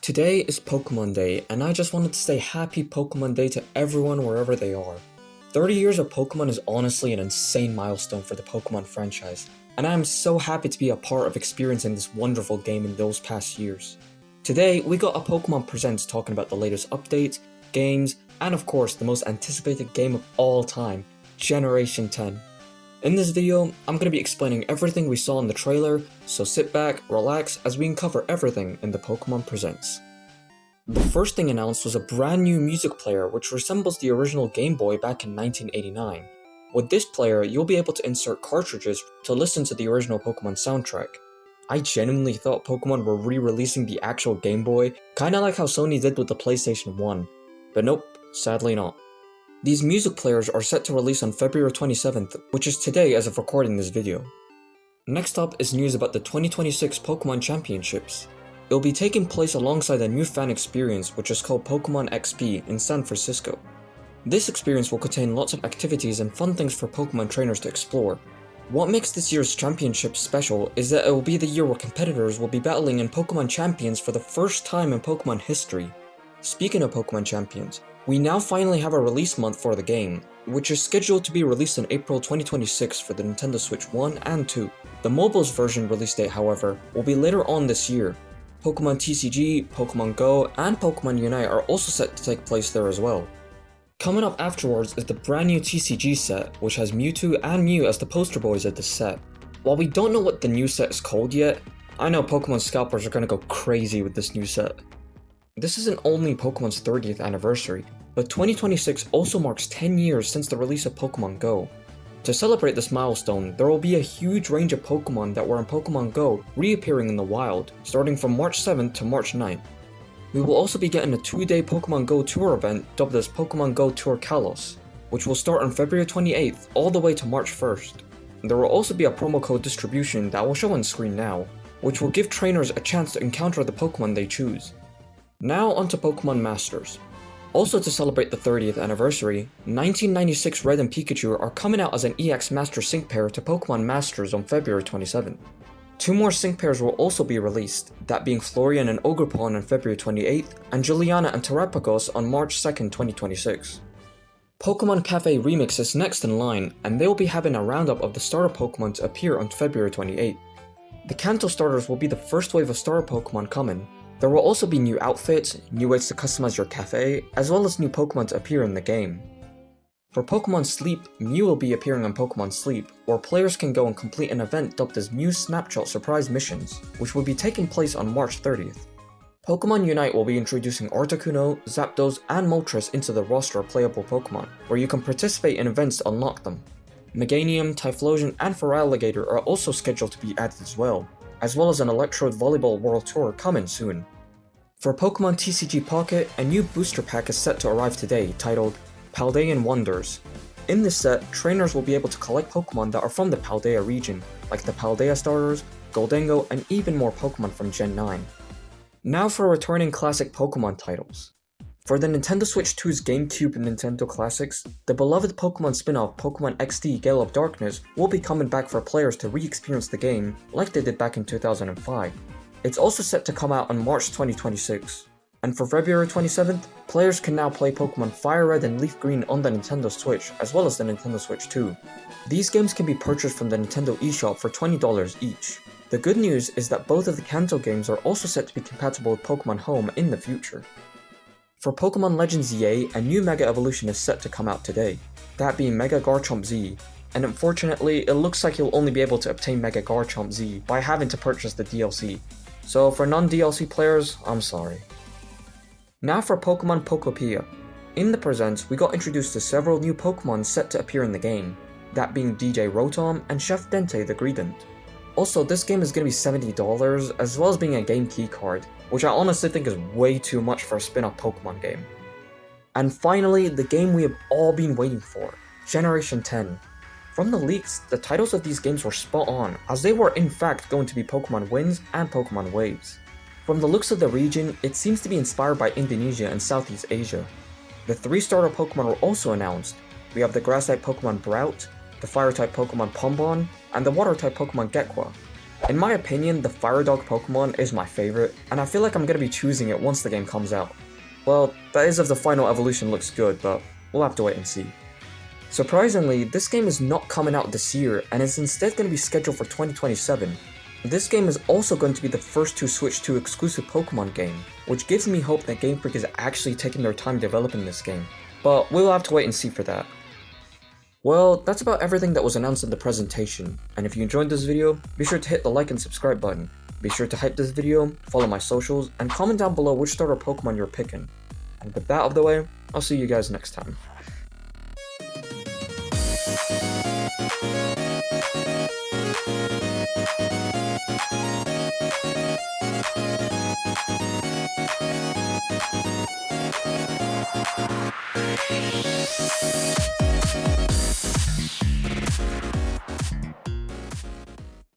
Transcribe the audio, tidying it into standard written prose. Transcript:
Today is Pokemon Day, and I just wanted to say happy Pokemon Day to everyone wherever they are. 30 years of Pokemon is honestly an insane milestone for the Pokemon franchise, and I am so happy to be a part of experiencing this wonderful game in those past years. Today, we got a Pokemon Presents talking about the latest updates, games, and of course the most anticipated game of all time, Generation 10. In this video, I'm going to be explaining everything we saw in the trailer, so sit back, relax, as we uncover everything in the Pokemon Presents. The first thing announced was a brand new music player which resembles the original Game Boy back in 1989. With this player, you'll be able to insert cartridges to listen to the original Pokemon soundtrack. I genuinely thought Pokemon were re-releasing the actual Game Boy, kinda like how Sony did with the PlayStation 1. But nope, sadly not. These music players are set to release on February 27th, which is today as of recording this video. Next up is news about the 2026 Pokemon Championships. It will be taking place alongside a new fan experience which is called Pokemon XP in San Francisco. This experience will contain lots of activities and fun things for Pokemon trainers to explore. What makes this year's championships special is that it will be the year where competitors will be battling in Pokemon Champions for the first time in Pokemon history. Speaking of Pokemon Champions, we now finally have a release month for the game, which is scheduled to be released in April 2026 for the Nintendo Switch 1 and 2. The mobile's version release date, however, will be later on this year. Pokemon TCG, Pokemon Go, and Pokemon Unite are also set to take place there as well. Coming up afterwards is the brand new TCG set, which has Mewtwo and Mew as the poster boys of the set. While we don't know what the new set is called yet, I know Pokemon scalpers are gonna go crazy with this new set. This isn't only Pokemon's 30th anniversary, but 2026 also marks 10 years since the release of Pokemon Go. To celebrate this milestone, there will be a huge range of Pokemon that were in Pokemon Go reappearing in the wild, starting from March 7th to March 9th. We will also be getting a 2-day Pokemon Go Tour event dubbed as Pokemon Go Tour Kalos, which will start on February 28th all the way to March 1st. There will also be a promo code distribution that will show on screen now, which will give trainers a chance to encounter the Pokemon they choose. Now onto Pokemon Masters. Also to celebrate the 30th anniversary, 1996 Red and Pikachu are coming out as an EX Master Sync pair to Pokemon Masters on February 27th. 2 more sync pairs will also be released, that being Florian and Ogerpon on February 28th, and Juliana and Terrapagos on March 2nd, 2026. Pokemon Cafe Remix is next in line, and they will be having a roundup of the starter Pokemon to appear on February 28th. The Kanto starters will be the first wave of starter Pokemon coming. There will also be new outfits, new ways to customize your cafe, as well as new Pokemon to appear in the game. For Pokemon Sleep, Mew will be appearing on Pokemon Sleep, where players can go and complete an event dubbed as Mew Snapshot Surprise Missions, which will be taking place on March 30th. Pokemon Unite will be introducing Articuno, Zapdos, and Moltres into the roster of playable Pokemon, where you can participate in events to unlock them. Meganium, Typhlosion, and Feraligatr are also scheduled to be added as well as an Electrode Volleyball World Tour coming soon. For Pokemon TCG Pocket, a new booster pack is set to arrive today titled Paldean Wonders. In this set, trainers will be able to collect Pokemon that are from the Paldea region, like the Paldea starters, Goldengo, and even more Pokemon from Gen 9. Now for returning classic Pokemon titles. For the Nintendo Switch 2's GameCube and Nintendo Classics, the beloved Pokemon spin-off Pokemon XD Gale of Darkness will be coming back for players to re-experience the game like they did back in 2005. It's also set to come out on March 2026. And for February 27th, players can now play Pokemon Fire Red and Leaf Green on the Nintendo Switch, as well as the Nintendo Switch 2. These games can be purchased from the Nintendo eShop for $20 each. The good news is that both of the Kanto games are also set to be compatible with Pokemon Home in the future. For Pokemon Legends EA, a new Mega Evolution is set to come out today, that being Mega Garchomp Z, and unfortunately it looks like you'll only be able to obtain Mega Garchomp Z by having to purchase the DLC. So for non-DLC players, I'm sorry. Now for Pokemon Pocopia. In the Presents, we got introduced to several new Pokemon set to appear in the game, that being DJ Rotom and Chef Dente the Greedent. Also, this game is going to be $70, as well as being a game key card, which I honestly think is way too much for a spin-off Pokemon game. And finally, the game we have all been waiting for, Generation 10. From the leaks, the titles of these games were spot on, as they were in fact going to be Pokemon Winds and Pokemon Waves. From the looks of the region, it seems to be inspired by Indonesia and Southeast Asia. The 3 starter Pokemon were also announced. We have the Grass-type Pokemon Brout, the Fire-type Pokemon Pombon, and the Water-type Pokemon Gekwa. In my opinion, the Fire Dog Pokemon is my favorite, and I feel like I'm gonna be choosing it once the game comes out. Well, that is if the final evolution looks good, but we'll have to wait and see. Surprisingly, this game is not coming out this year, and is instead going to be scheduled for 2027. This game is also going to be the first to switch to exclusive Pokemon game, which gives me hope that Game Freak is actually taking their time developing this game, but we'll have to wait and see for that. Well, that's about everything that was announced in the presentation, and if you enjoyed this video, be sure to hit the like and subscribe button. Be sure to hype this video, follow my socials, and comment down below which starter Pokemon you're picking. And with that out of the way, I'll see you guys next time.